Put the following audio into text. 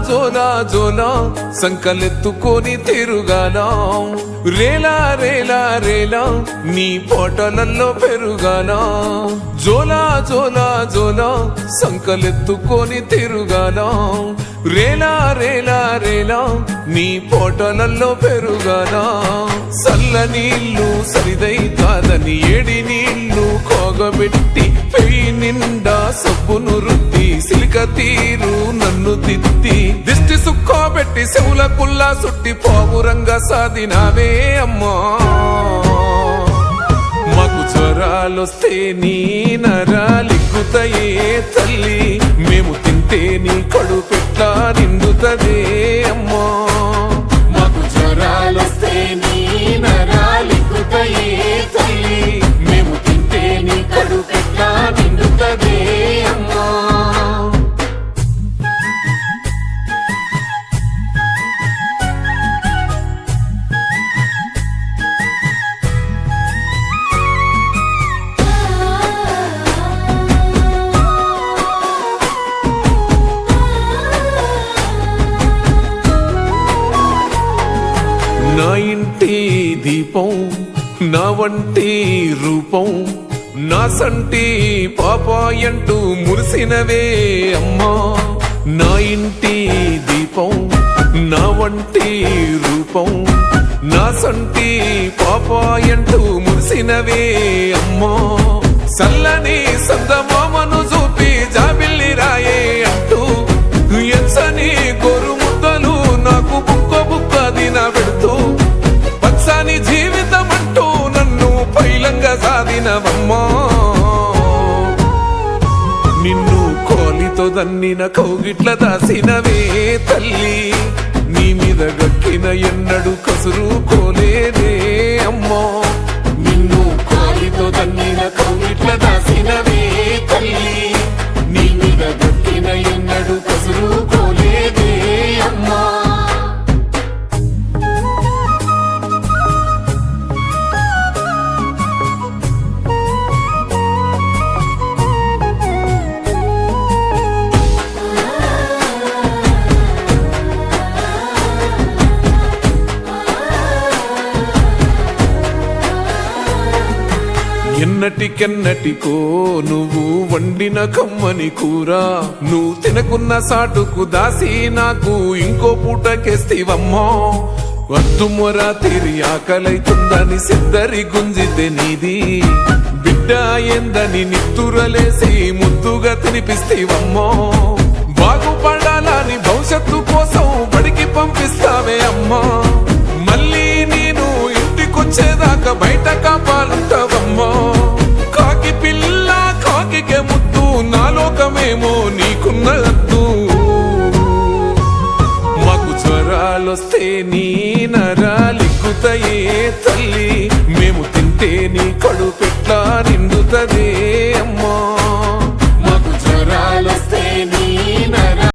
జోలా జోలా సంకలెత్తుకొని తిరుగాల రేలా రేలా రేలా నీ పోటలల్లో పెరుగాల జోలా జోలా జోలా సంకలెత్తుకొని తిరుగాల రేలా రేలా రేలా నీ పోటలల్లో పెరుగాల సల్ల నీళ్ళు సరిదై కాదని ఏడి నీళ్ళు కోగబెట్టి పెయి నిండా సబ్బును రుద్ది సిలిక తీరు నన్ను తిత్తి దిష్టి సుక్కోబెట్టి చెవుల కుల్లా సుట్టి పావురంగా సాధినావే అమ్మా మాకు జ్వరాలొస్తే నీ నరాలిక్కుతాయే తల్లి మేము తింటే నీ కడుపెట్లా నిండుతదే అమ్మా మాకు జ్వరాలొస్తే నీ నరాలిక్కుతాయే తల్లి మేము తింటే నీ కడుపెట్లా నిండుతదే అమ్మా నా ఇంటి దీపం నా వంటి రూపం నా సంటి పాపాయంటూ మురిసినవే అమ్మా నా ఇంటి దీపం నా వంటి రూపం నా సంటి పాపాయంటూ మురిసినవే అమ్మా సల్లని సందమామను చూపి జాబిల్లి రాయే అంటూ ఎంచని గోరు ముద్దలు నాకు బుక్క బుక్క దిన పెడుతూ పచ్చని జీవితం అంటూ నన్ను పైలంగా సాధినవమ్మా నిన్ను కోలితో దన్నిన కౌగిట్ల దాసినవే తల్లి నీ మీద గక్కిన ఎన్నడు కసురు కోలేదే అమ్మా నిన్ను కోలితో దన్నిన కౌగిట్ల దాసినవే తల్లి నీ మీద గక్కిన ఎన్నడు కసురు కోలేదే అమ్మా ఎన్నటికెన్నటికో నువ్వు వండిన కమ్మని కూర నువ్వు తినకున్న సాటుకు దాసి నాకు ఇంకో పూటకేస్తివమ్మా వద్దుమొర తిరి ఆకలైతుందని సిద్ధరి గుంజితే నీది బిడ్డ ఏందని నిత్తురలేసి ముద్దుగా తినిపిస్తేవమ్మా బాగుపడాలని భవిష్యత్తు కోసం బడికి పంపిస్తావే అమ్మా మళ్ళీ నేను ఇంటికొచ్చేదాకా బయట కాపాలుంటావమ్మా కాకి పిల్ల కాకికే ముద్దు నా లోకమేమో నీకున్నద్దు మాకు జ్వరాలొస్తే నీ నరాలిక్కుతాయే తల్లి మేము తింటే నీ కడుపెట్లా నిండుతదే అమ్మా